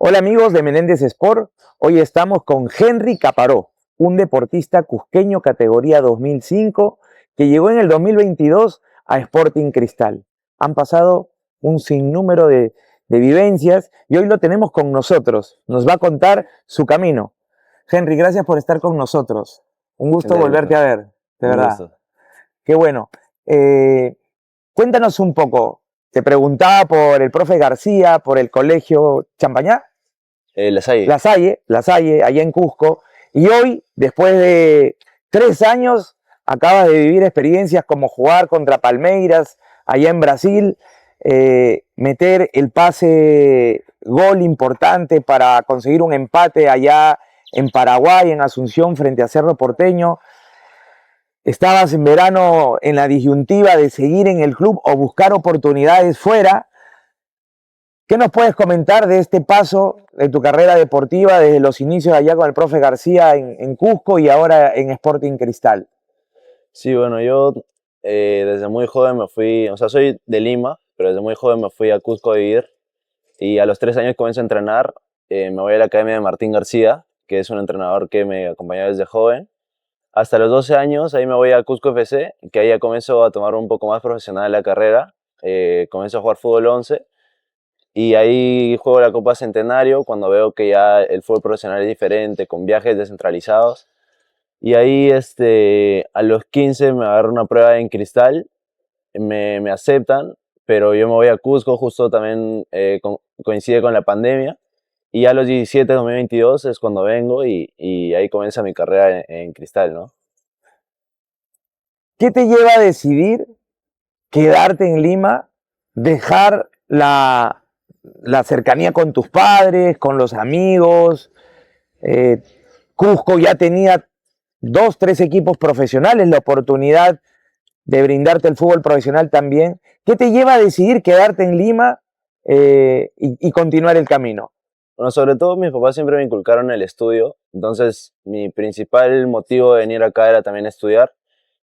Hola amigos de Menéndez Sport, hoy estamos con Henry Caparó, un deportista cusqueño categoría 2005 que llegó en el 2022 a Sporting Cristal. Han pasado un sinnúmero de vivencias y hoy lo tenemos con nosotros. Nos va a contar su camino. Henry, gracias por estar con nosotros. Un gusto Gracias, volverte Juan. a ver, de Un verdad. gusto. Qué bueno. Cuéntanos un poco. Te preguntaba por el profe García, por el colegio Champañá. La Salle. La Salle, allá en Cusco. Y hoy, después de 3 años, acabas de vivir experiencias como jugar contra Palmeiras, allá en Brasil, meter el pase gol importante para conseguir un empate allá en Paraguay, en Asunción, frente a Cerro Porteño. Estabas en verano en la disyuntiva de seguir en el club o buscar oportunidades fuera. ¿Qué nos puedes comentar de este paso de tu carrera deportiva desde los inicios allá con el profe García en Cusco y ahora en Sporting Cristal? Sí, bueno, yo desde muy joven me fui, o sea, soy de Lima, pero desde muy joven me fui a Cusco a vivir y a los 3 años comienzo a entrenar. Me voy a la academia de Martín García, que es un entrenador que me acompañó desde joven. Hasta los 12 años, ahí me voy a Cusco FC, que ahí ya comienzo a tomar un poco más profesional la carrera. Comienzo a jugar fútbol 11 y ahí juego la Copa Centenario cuando veo que ya el fútbol profesional es diferente, con viajes descentralizados. Y ahí a los 15 me agarro una prueba en Cristal, me aceptan, pero yo me voy a Cusco, justo también coincide con la pandemia. Y a los 17, 2022 es cuando vengo y ahí comienza mi carrera en Cristal, ¿no? ¿Qué te lleva a decidir quedarte en Lima, dejar la cercanía con tus padres, con los amigos? Eh, Cusco ya tenía 2, 3 equipos profesionales, la oportunidad de brindarte el fútbol profesional también. ¿Qué te lleva a decidir quedarte en Lima y continuar el camino? Bueno, sobre todo mis papás siempre me inculcaron el estudio, entonces mi principal motivo de venir acá era también estudiar.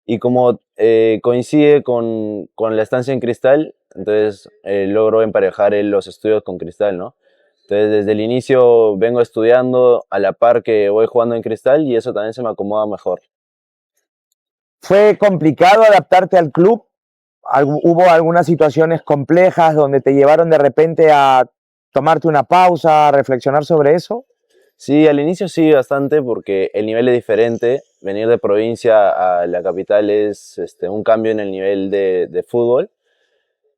Y como coincide con la estancia en Cristal, entonces logro emparejar los estudios con Cristal, ¿no? Entonces desde el inicio vengo estudiando a la par que voy jugando en Cristal y eso también se me acomoda mejor. ¿Fue complicado adaptarte al club? ¿Hubo algunas situaciones complejas donde te llevaron de repente a tomarte una pausa, a reflexionar sobre eso? Sí, al inicio sí, bastante, porque el nivel es diferente. Venir de provincia a la capital es un cambio en el nivel de fútbol.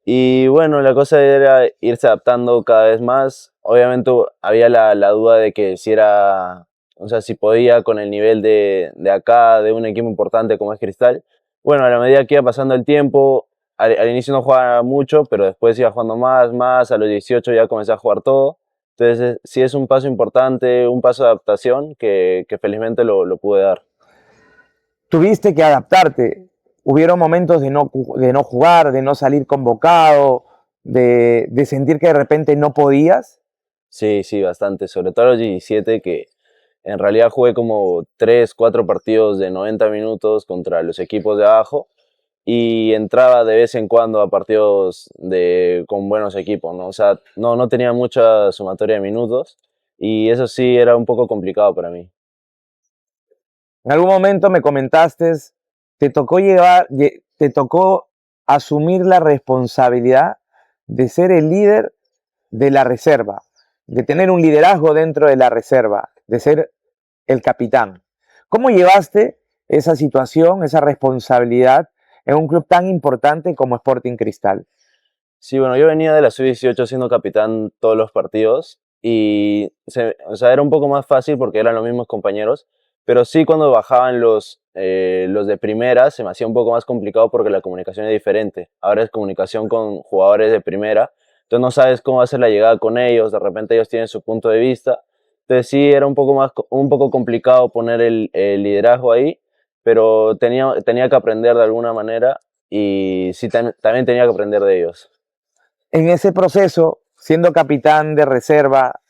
Y bueno, la cosa era irse adaptando cada vez más. Obviamente había la duda de que si era, o sea, si podía con el nivel de acá, de un equipo importante como es Cristal. Bueno, a la medida que iba pasando el tiempo, al inicio no jugaba mucho, pero después iba jugando más, a los 18 ya comencé a jugar todo. Entonces sí es un paso importante, un paso de adaptación que felizmente lo pude dar. Tuviste que adaptarte. Hubieron momentos de no jugar, de no salir convocado, de sentir que de repente no podías. Sí, sí, bastante, sobre todo a los 17 que en realidad jugué como 3 4 partidos de 90 minutos contra los equipos de abajo y entraba de vez en cuando a partidos con buenos equipos, ¿no? O sea, no tenía mucha sumatoria de minutos y eso sí era un poco complicado para mí. En algún momento me comentaste, te tocó asumir la responsabilidad de ser el líder de la reserva, de tener un liderazgo dentro de la reserva, de ser el capitán. ¿Cómo llevaste esa situación, esa responsabilidad en un club tan importante como Sporting Cristal? Sí, bueno, yo venía de la sub-18 siendo capitán todos los partidos y o sea, era un poco más fácil porque eran los mismos compañeros, pero sí cuando bajaban los de primera se me hacía un poco más complicado porque la comunicación es diferente. Ahora es comunicación con jugadores de primera, entonces no sabes cómo va a ser la llegada con ellos, de repente ellos tienen su punto de vista, entonces sí era un poco complicado poner el liderazgo ahí, pero tenía que aprender de alguna manera y sí también tenía que aprender de ellos. En ese proceso, siendo capitán de reserva,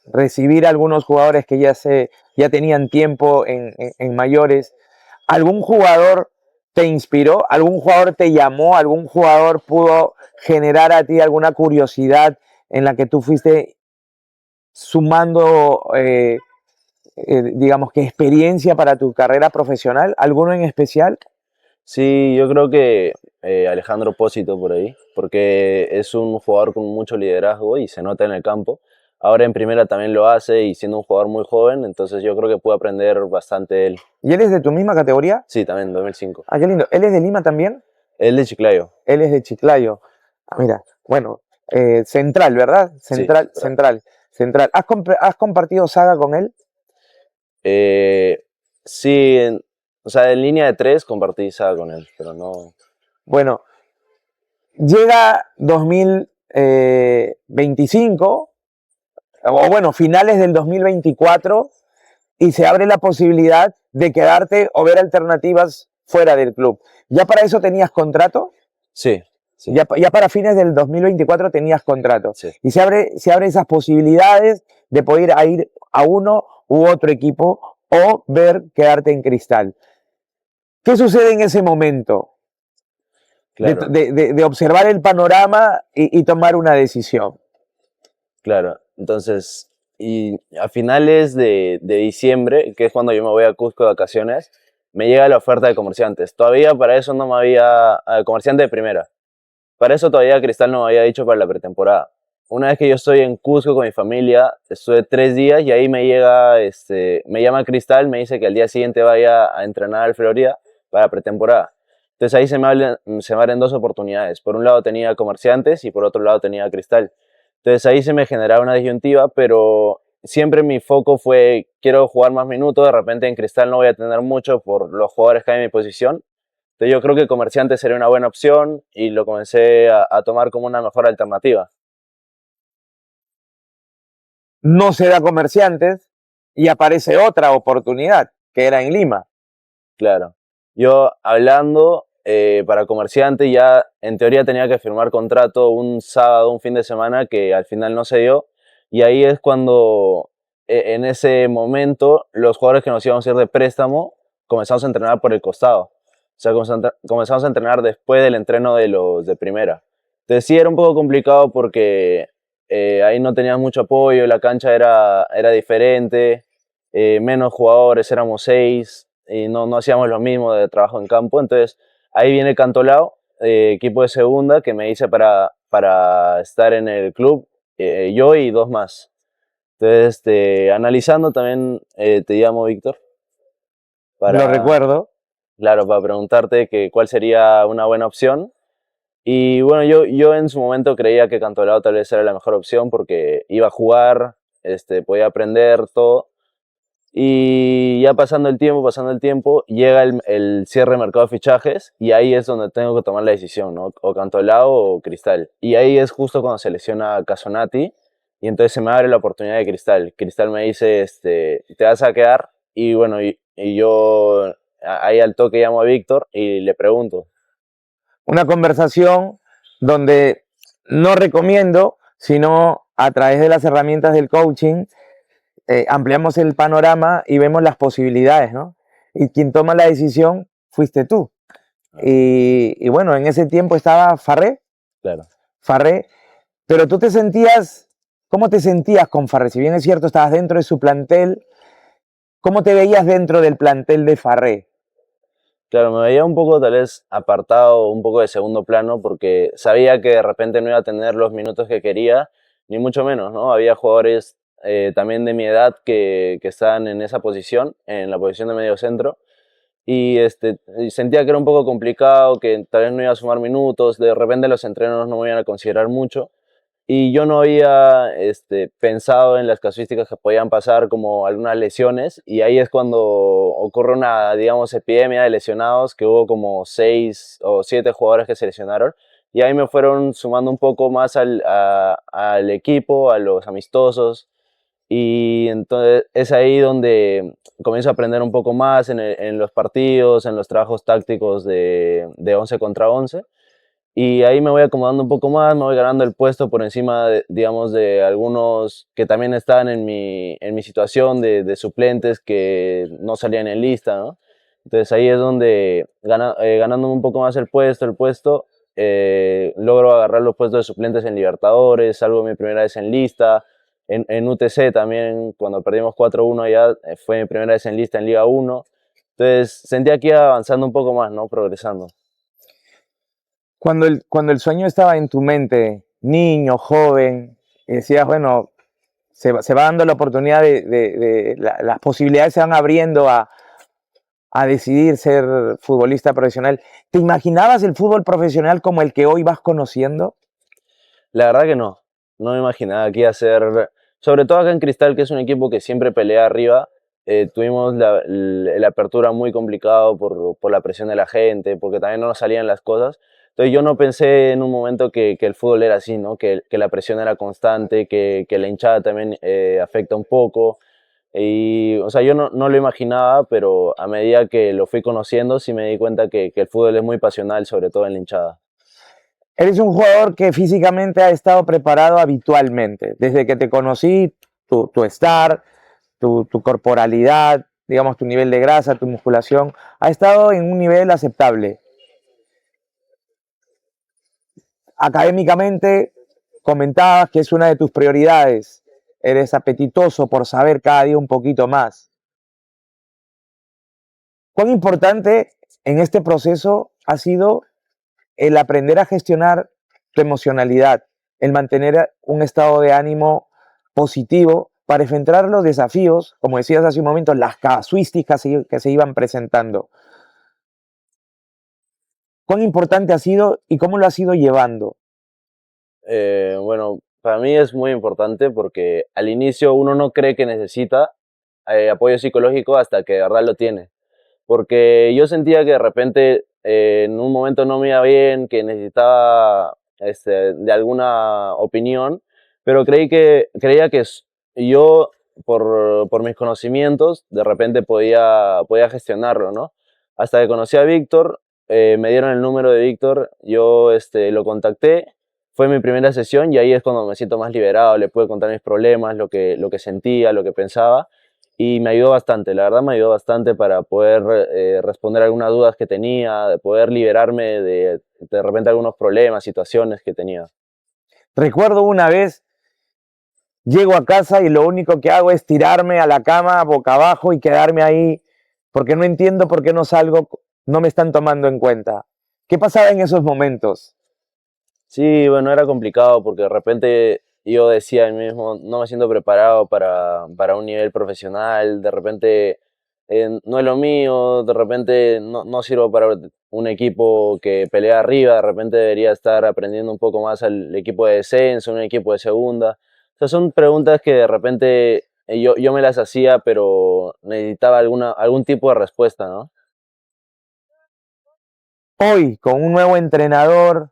recibir a algunos jugadores que ya tenían tiempo en mayores, ¿algún jugador te inspiró? ¿Algún jugador te llamó? ¿Algún jugador pudo generar a ti alguna curiosidad en la que tú fuiste sumando, digamos que experiencia para tu carrera profesional? ¿Alguno en especial? Sí, yo creo que Alejandro Pósito por ahí, porque es un jugador con mucho liderazgo y se nota en el campo. Ahora en primera también lo hace y siendo un jugador muy joven, entonces yo creo que puedo aprender bastante de él. ¿Y él es de tu misma categoría? Sí, también 2005. Ah, qué lindo. ¿Él es de Lima también? Él de Chiclayo. Él es de Chiclayo. Ah, mira, bueno, Central, ¿verdad? Sí, Central, claro. Central, Central. ¿Has compartido saga con él? Eh, sí, o sea, en línea de tres compartí saga con él, pero no. Bueno, llega 2025, o bueno, finales del 2024, y se abre la posibilidad de quedarte o ver alternativas fuera del club. ¿Ya para eso tenías contrato? Sí, sí, Ya para fines del 2024 tenías contrato. sí. Y se abre esas posibilidades de poder ir a uno u otro equipo o ver quedarte en Cristal. ¿Qué sucede en ese momento? Claro, De observar el panorama y tomar una decisión. claro. Entonces, y a finales de diciembre, que es cuando yo me voy a Cusco de vacaciones, me llega la oferta de Comerciantes. Todavía para eso no me había, Comerciante de primera. Para eso todavía Cristal no me había dicho para la pretemporada. Una vez que yo estoy en Cusco con mi familia, estuve 3 días y ahí me llega, me llama Cristal, me dice que al día siguiente vaya a entrenar al Florida para pretemporada. Entonces ahí se me abren dos oportunidades. Por un lado tenía Comerciantes y por otro lado tenía Cristal. Entonces ahí se me generaba una disyuntiva, pero siempre mi foco fue, quiero jugar más minutos, de repente en Cristal no voy a tener mucho por los jugadores que hay en mi posición. Entonces yo creo que Comerciante sería una buena opción y lo comencé a tomar como una mejor alternativa. No se da Comerciantes y aparece otra oportunidad, que era en Lima. Claro. Yo hablando para Comerciante ya en teoría tenía que firmar contrato un sábado, un fin de semana que al final no se dio. Y ahí es cuando en ese momento los jugadores que nos íbamos a ir de préstamo comenzamos a entrenar por el costado. O sea, comenzamos a entrenar después del entreno de los de primera. Entonces sí era un poco complicado porque ahí no teníamos mucho apoyo, la cancha era diferente, menos jugadores, éramos 6 y no hacíamos lo mismo de trabajo en campo. Entonces ahí viene Cantolao, equipo de segunda, que me dice para estar en el club, yo y dos más. Entonces, analizando también, te llamo Víctor, Lo para, recuerdo. claro, para preguntarte que cuál sería una buena opción. Y bueno, yo en su momento creía que Cantolao tal vez era la mejor opción porque iba a jugar, podía aprender todo. Y ya pasando el tiempo, llega el cierre de mercado de fichajes y ahí es donde tengo que tomar la decisión, ¿no? O Cantolao o Cristal. Y ahí es justo cuando se lesiona Casonati y entonces se me abre la oportunidad de Cristal. Cristal me dice, te vas a quedar y bueno, y yo ahí al toque llamo a Víctor y le pregunto. Una conversación donde no recomiendo, sino a través de las herramientas del coaching, ampliamos el panorama y vemos las posibilidades, ¿no? Y quien toma la decisión fuiste tú. Y bueno, en ese tiempo estaba Claro. Farré, pero tú te sentías, ¿cómo te sentías con Farré? Si bien es cierto, estabas dentro de su plantel, ¿cómo te veías dentro del plantel de Farré? Claro, me veía un poco tal vez apartado, un poco de segundo plano, porque sabía que de repente no iba a tener los minutos que quería, ni mucho menos, ¿no? Había jugadores también de mi edad que estaban en esa posición, en la posición de medio centro, y sentía que era un poco complicado, que tal vez no iba a sumar minutos, de repente los entrenos no me iban a considerar mucho, y yo no había pensado en las casuísticas que podían pasar como algunas lesiones y ahí es cuando ocurre una, digamos, epidemia de lesionados que hubo como 6 o 7 jugadores que se lesionaron y ahí me fueron sumando un poco más al equipo, a los amistosos y entonces es ahí donde comienzo a aprender un poco más en los partidos, en los trabajos tácticos de 11 contra 11 y ahí me voy acomodando un poco más, me voy ganando el puesto por encima, digamos, de algunos que también estaban en mi situación de suplentes que no salían en lista, ¿no? Entonces ahí es donde, ganándome un poco más el puesto, logro agarrar los puestos de suplentes en Libertadores, salgo mi primera vez en lista, en UTC también, cuando perdimos 4-1 allá, fue mi primera vez en lista en Liga 1. Entonces sentía que iba avanzando un poco más, ¿no? Progresando. Cuando el sueño estaba en tu mente, niño, joven, y decías, bueno, se va dando la oportunidad las posibilidades se van abriendo a decidir ser futbolista profesional. ¿Te imaginabas el fútbol profesional como el que hoy vas conociendo? La verdad que no. No me imaginaba que iba a ser, sobre todo acá en Cristal, que es un equipo que siempre pelea arriba. Tuvimos la apertura muy complicado por la presión de la gente, porque también no nos salían las cosas. Entonces yo no pensé en un momento que el fútbol era así, ¿no? Que la presión era constante, que la hinchada también afecta un poco. Y, o sea, yo no lo imaginaba, pero a medida que lo fui conociendo, sí me di cuenta que el fútbol es muy pasional, sobre todo en la hinchada. Eres un jugador que físicamente ha estado preparado habitualmente. Desde que te conocí, tu estar, tu corporalidad, digamos, tu nivel de grasa, tu musculación, ha estado en un nivel aceptable. Académicamente, comentabas que es una de tus prioridades. Eres apetitoso por saber cada día un poquito más. ¿Cuán importante en este proceso ha sido el aprender a gestionar tu emocionalidad, el mantener un estado de ánimo positivo para enfrentar los desafíos, como decías hace un momento, las casuísticas que se iban presentando? ¿Cuán importante ha sido y cómo lo has ido llevando? Bueno, para mí es muy importante porque al inicio uno no cree que necesita apoyo psicológico hasta que de verdad lo tiene. Porque yo sentía que de repente en un momento no me iba bien, que necesitaba de alguna opinión, pero creía que yo, por mis conocimientos, de repente podía gestionarlo, ¿no? Hasta que conocí a Víctor, me dieron el número de Víctor, yo lo contacté, fue mi primera sesión y ahí es cuando me siento más liberado, le pude contar mis problemas, lo que sentía, lo que pensaba y me ayudó bastante, la verdad me ayudó bastante para poder responder algunas dudas que tenía, de poder liberarme de repente algunos problemas, situaciones que tenía. Recuerdo una vez, llego a casa y lo único que hago es tirarme a la cama boca abajo y quedarme ahí porque no entiendo por qué no salgo, no me están tomando en cuenta. ¿Qué pasaba en esos momentos? Sí, bueno, era complicado porque de repente yo decía a mí mismo, no me siento preparado para un nivel profesional, de repente no es lo mío, de repente no sirvo para un equipo que pelea arriba, de repente debería estar aprendiendo un poco más al equipo de descenso, un equipo de segunda. O sea, son preguntas que de repente yo me las hacía, pero necesitaba algún tipo de respuesta, ¿no? Hoy, con un entrenador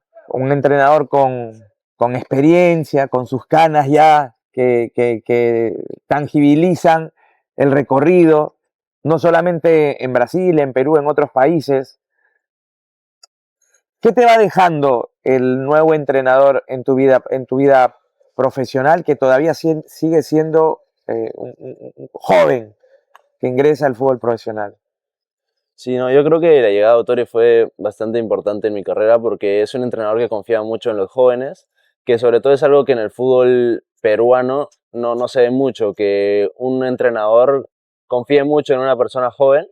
con experiencia, con sus canas ya que tangibilizan el recorrido, no solamente en Brasil, en Perú, en otros países. ¿Qué te va dejando el nuevo entrenador en tu vida profesional que todavía sigue siendo un joven que ingresa al fútbol profesional? Sí, no, yo creo que la llegada de Autori fue bastante importante en mi carrera porque es un entrenador que confía mucho en los jóvenes, que sobre todo es algo que en el fútbol peruano no se ve mucho, que un entrenador confíe mucho en una persona joven,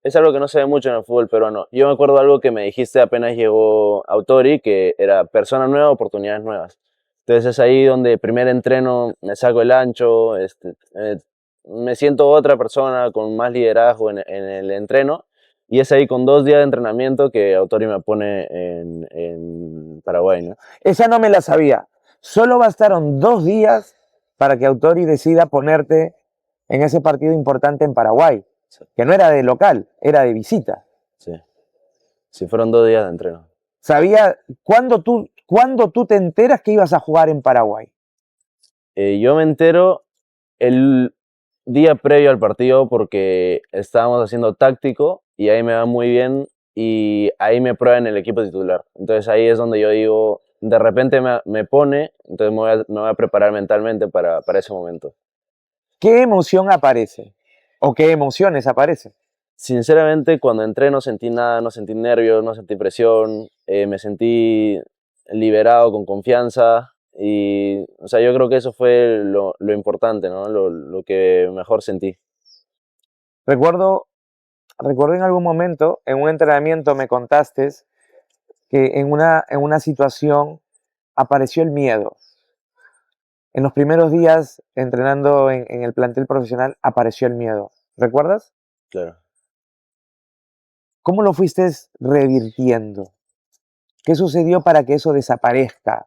es algo que no se ve mucho en el fútbol peruano. Yo me acuerdo algo que me dijiste apenas llegó Autori, que era persona nueva, oportunidades nuevas. Entonces es ahí donde primer entreno me saco el ancho, me siento otra persona con más liderazgo en el entreno y es ahí con 2 días de entrenamiento que Autori me pone en Paraguay, ¿no? Esa no me la sabía. Solo bastaron 2 días para que Autori decida ponerte en ese partido importante en Paraguay, Sí, que no era de local, era de visita. sí, sí, fueron 2 días de entreno. Sabía cuándo tú te enteras que ibas a jugar en Paraguay. Yo me entero el día previo al partido porque estábamos haciendo táctico y ahí me va muy bien y ahí me prueban el equipo titular. Entonces ahí es donde yo digo, de repente me pone, entonces me voy a preparar mentalmente para ese momento. ¿Qué emoción aparece? ¿O qué emociones aparecen? Sinceramente, cuando entré no sentí nada, no sentí nervios, no sentí presión, me sentí liberado, con confianza Y, o sea, yo creo que eso fue lo importante, ¿no? Lo que mejor sentí. Recuerdo, recuerdo en algún momento, en un entrenamiento me contaste que en una situación apareció el miedo. En los primeros días entrenando en el plantel profesional apareció el miedo. ¿Recuerdas? Claro. ¿Cómo lo fuiste revirtiendo? ¿Qué sucedió para que eso desaparezca?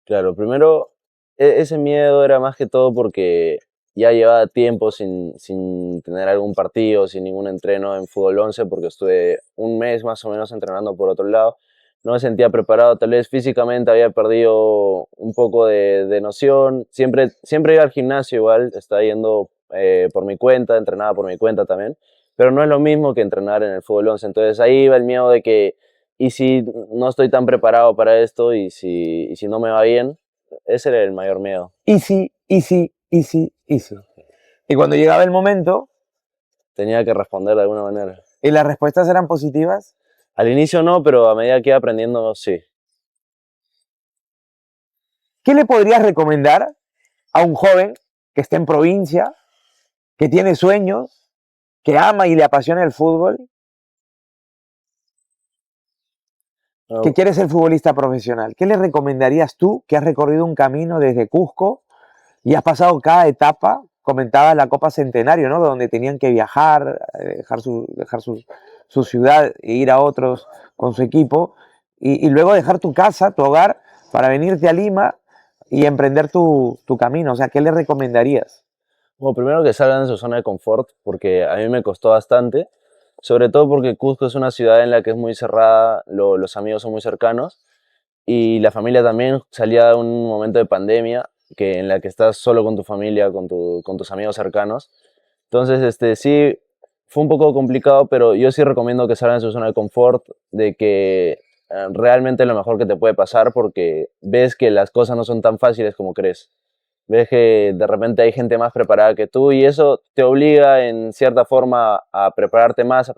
Claro, primero, ese miedo era más que todo porque ya llevaba tiempo sin tener algún partido, sin ningún entreno en fútbol 11, porque estuve un mes más o menos entrenando por otro lado. No me sentía preparado, tal vez físicamente había perdido un poco de noción. Siempre iba al gimnasio igual, estaba yendo por mi cuenta, entrenaba por mi cuenta también, pero no es lo mismo que entrenar en el fútbol 11. Entonces ahí iba el miedo de que y si no estoy tan preparado para esto y si no me va bien, ese era el mayor miedo. Easy, easy, easy, easy. Y cuando llegaba el momento Tenía que responder de alguna manera. y las respuestas eran positivas, Al inicio no, pero a medida que iba aprendiendo, sí. ¿qué le podrías recomendar a un joven que está en provincia, que tiene sueños, que ama y le apasiona el fútbol, que No, quiere ser futbolista profesional? ¿Qué le recomendarías tú que has recorrido un camino desde Cusco y has pasado cada etapa? Comentabas la Copa Centenario, ¿no? Donde tenían que viajar, dejar su ciudad e ir a otros con su equipo y luego dejar tu casa, tu hogar, para venirte a Lima y emprender tu camino. O sea, ¿qué le recomendarías? bueno, primero que salgan de su zona de confort, porque a mí me costó bastante, sobre todo porque Cusco es una ciudad en la que es muy cerrada, los amigos son muy cercanos y la familia también salía de un momento de pandemia en la que estás solo con tu familia, con tus amigos cercanos. Entonces, sí, fue un poco complicado, pero yo sí recomiendo que salgan de su zona de confort, de que realmente es lo mejor que te puede pasar porque ves que las cosas no son tan fáciles como crees. Ves que de repente hay gente más preparada que tú y eso te obliga en cierta forma a prepararte más,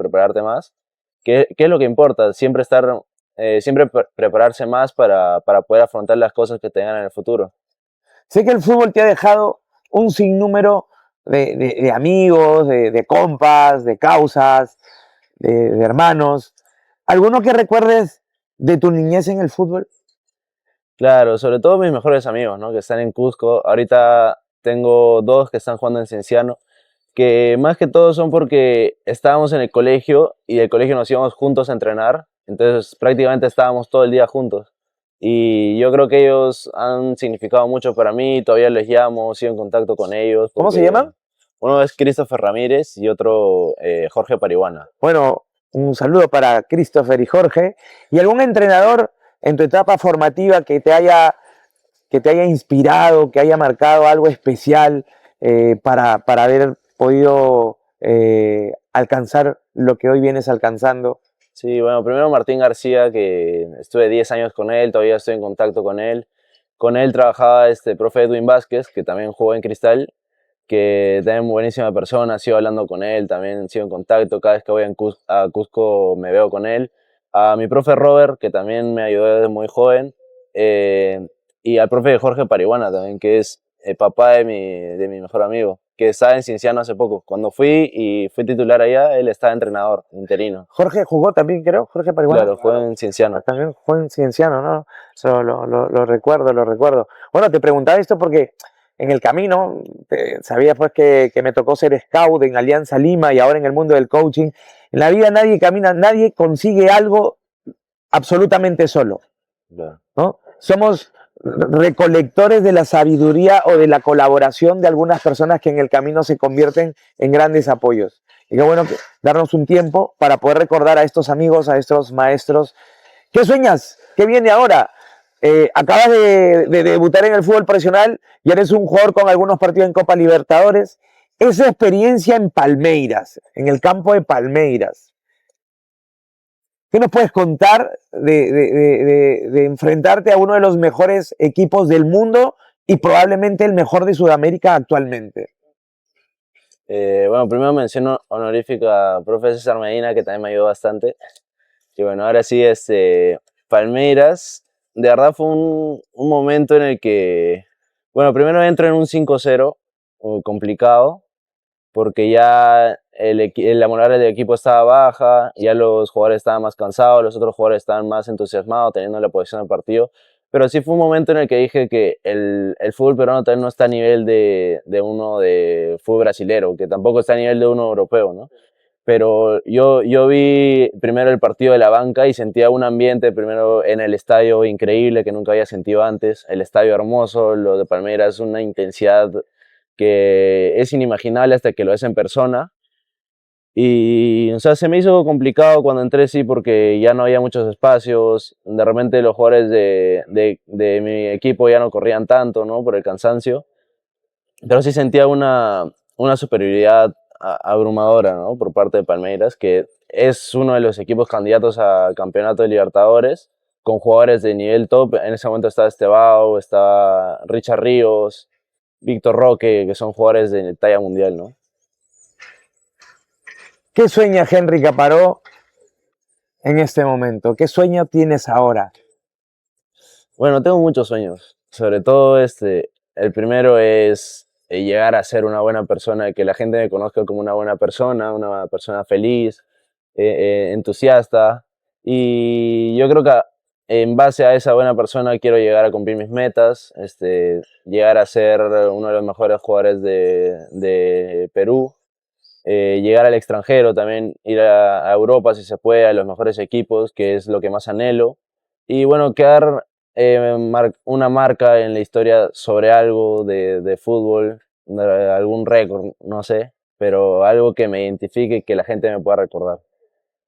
que es lo que importa, siempre estar, siempre prepararse más para poder afrontar las cosas que tengan en el futuro. Sé que el fútbol te ha dejado un sinnúmero de amigos, de compas, de causas, de hermanos. ¿Alguno que recuerdes de tu niñez en el fútbol? Claro, sobre todo mis mejores amigos, ¿no? Que están en Cusco. Ahorita tengo dos que están jugando en Cienciano, que más que todo son porque estábamos en el colegio y del colegio nos íbamos juntos a entrenar, entonces prácticamente estábamos todo el día juntos. Y yo creo que ellos han significado mucho para mí, todavía les llamo, sigo en contacto con ellos, ¿Cómo se porque llaman? uno es Christopher Ramírez y otro Jorge Parihuana. Bueno, un saludo para Christopher y Jorge. ¿Y algún entrenador en tu etapa formativa que te haya inspirado, que haya marcado algo especial para haber podido alcanzar lo que hoy vienes alcanzando? Sí, bueno, primero Martín García, que estuve 10 años con él, todavía estoy en contacto con él. Con él trabajaba este profe Edwin Vázquez, que también jugó en Cristal, que también buenísima persona, sigo hablando con él, también sigo en contacto, cada vez que voy a Cusco me veo con él. A mi profe Robert, que también me ayudó desde muy joven, eh, y al profe Jorge Parihuana también, que es el papá de mi mejor amigo, que estaba en Cienciano hace poco. Cuando fui y fui titular allá, él estaba entrenador, interino. Jorge jugó también, creo, Jorge Parihuana. Claro, fue en Cienciano. También fue en Cienciano, ¿no? Eso lo recuerdo, lo recuerdo. Bueno, te preguntaba esto porque en el camino, sabía pues que me tocó ser scout en Alianza Lima y ahora en el mundo del coaching. En la vida nadie camina, nadie consigue algo absolutamente solo, Claro. ¿no? Somos recolectores de la sabiduría o de la colaboración de algunas personas que en el camino se convierten en grandes apoyos. Y qué bueno darnos un tiempo para poder recordar a estos amigos, a estos maestros. ¿Qué sueñas? ¿Qué viene ahora? Acabas de debutar en el fútbol profesional y eres un jugador con algunos partidos en Copa Libertadores. Esa experiencia en Palmeiras, en el campo de Palmeiras. ¿Qué nos puedes contar de enfrentarte a uno de los mejores equipos del mundo y probablemente el mejor de Sudamérica actualmente? Bueno, primero menciono honorífica a profe César Medina, que también me ayudó bastante. Y bueno, ahora sí, Palmeiras, de verdad fue un momento en el que, bueno, primero entro en un 5-0 complicado, porque ya la moral del equipo estaba baja, ya los jugadores estaban más cansados, los otros jugadores estaban más entusiasmados teniendo la posición del partido. Pero sí fue un momento en el que dije que el fútbol peruano también no está a nivel de uno de fútbol brasilero, que tampoco está a nivel de uno europeo, ¿no? Pero yo vi primero el partido de la banca y sentía un ambiente primero en el estadio increíble que nunca había sentido antes, el estadio hermoso, lo de Palmeiras, una intensidad que es inimaginable hasta que lo ves en persona. Y, o sea, se me hizo complicado cuando entré, sí, porque ya no había muchos espacios, de repente los jugadores de mi equipo ya no corrían tanto, ¿no? Por el cansancio, pero sí sentía una superioridad abrumadora, ¿no? Por parte de Palmeiras, que es uno de los equipos candidatos a campeonato de Libertadores, con jugadores de nivel top. En ese momento estaba Estebao, estaba Richard Ríos, Víctor Roque, que son jugadores de talla mundial, ¿no? ¿Qué sueña Henry Caparó en este momento? ¿Qué sueño tienes ahora? Bueno, tengo muchos sueños. Sobre todo el primero es llegar a ser una buena persona, que la gente me conozca como una persona feliz, entusiasta. Y yo creo que en base a esa buena persona quiero llegar a cumplir mis metas, llegar a ser uno de los mejores jugadores de Perú, llegar al extranjero también, ir a Europa si se puede, a los mejores equipos, que es lo que más anhelo. Y bueno, quedar una marca en la historia sobre algo de fútbol, algún récord, no sé, pero algo que me identifique y que la gente me pueda recordar.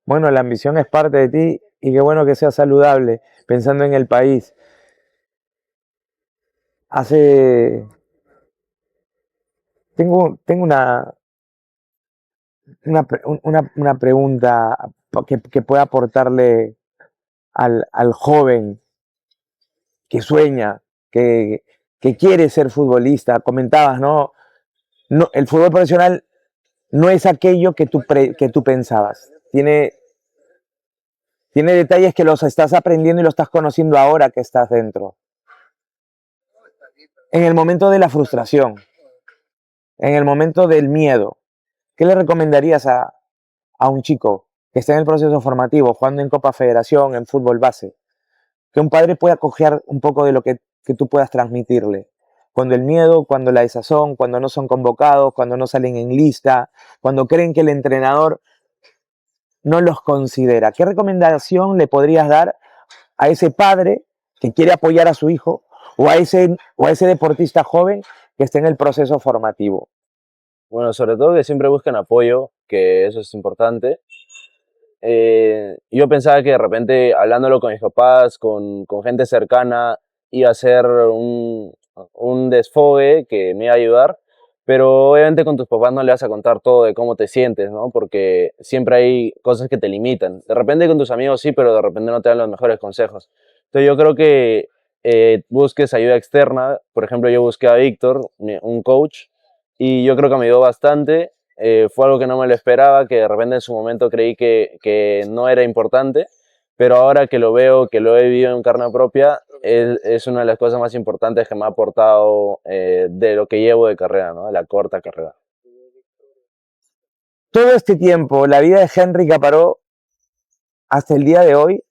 Bueno, la ambición es parte de ti y qué bueno que sea saludable, pensando en el país. Hace... Tengo una pregunta que pueda aportarle al joven que sueña, que quiere ser futbolista. Comentabas, ¿no? No, el fútbol profesional no es aquello que tú pensabas. Tiene detalles que los estás aprendiendo y los estás conociendo ahora que estás dentro. En el momento de la frustración, en el momento del miedo, ¿qué le recomendarías a un chico que está en el proceso formativo, jugando en Copa Federación, en fútbol base? Que un padre pueda coger un poco de lo que tú puedas transmitirle. Cuando el miedo, cuando la desazón, cuando no son convocados, cuando no salen en lista, cuando creen que el entrenador no los considera. ¿Qué recomendación le podrías dar a ese padre que quiere apoyar a su hijo o a ese deportista joven que esté en el proceso formativo? Bueno, sobre todo que siempre busquen apoyo, que eso es importante. Yo pensaba que de repente, hablándolo con mis papás, con gente cercana, iba a ser un desfogue que me iba a ayudar, pero obviamente con tus papás no le vas a contar todo de cómo te sientes, ¿no? Porque siempre hay cosas que te limitan. De repente con tus amigos sí, pero de repente no te dan los mejores consejos. Entonces yo creo que busques ayuda externa. Por ejemplo, yo busqué a Víctor, un coach, y yo creo que me ayudó bastante. Fue algo que no me lo esperaba, que de repente en su momento creí que no era importante, pero ahora que lo veo, que lo he vivido en carne propia, es una de las cosas más importantes que me ha aportado de lo que llevo de carrera, ¿no? De la corta carrera. Todo este tiempo, la vida de Henry Caparó, hasta el día de hoy,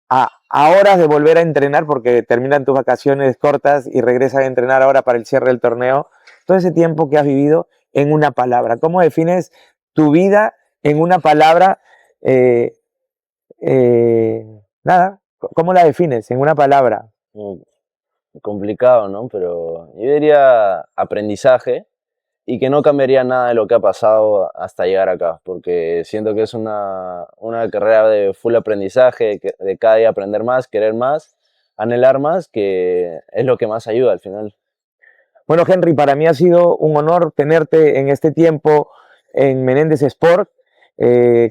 a horas de volver a entrenar, porque terminan tus vacaciones cortas y regresas a entrenar ahora para el cierre del torneo, todo ese tiempo que has vivido en una palabra. ¿Cómo defines tu vida en una palabra? Eh, Nada, ¿cómo la defines en una palabra? Mm, Complicado, ¿no? Pero yo diría aprendizaje y que no cambiaría nada de lo que ha pasado hasta llegar acá, porque siento que es una carrera de full aprendizaje, de cada día aprender más, querer más, anhelar más, que es lo que más ayuda al final. Bueno, Henry, para mí ha sido un honor tenerte en este tiempo en Menéndez Sport.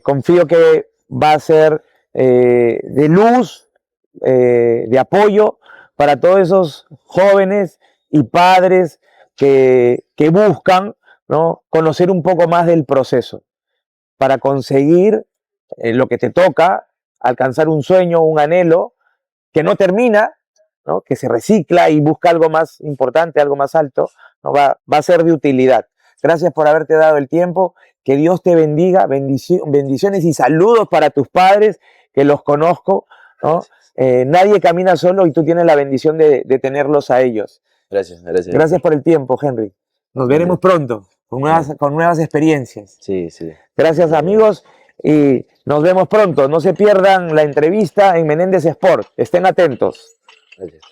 Confío que va a ser de luz, de apoyo para todos esos jóvenes y padres que buscan, ¿no?, conocer un poco más del proceso para conseguir lo que te toca, alcanzar un sueño, un anhelo, que no termina, ¿no? Que se recicla y busca algo más importante, algo más alto, ¿no? Va a ser de utilidad. Gracias por haberte dado el tiempo. Que Dios te bendiga. Bendiciones y saludos para tus padres, que los conozco, ¿no? Nadie camina solo y tú tienes la bendición de tenerlos a ellos. Gracias, gracias. Gracias por el tiempo, Henry. Nos veremos pronto con nuevas experiencias. Sí, sí. Gracias, amigos, y nos vemos pronto. No se pierdan la entrevista en Menéndez Sport. Estén atentos. Gracias.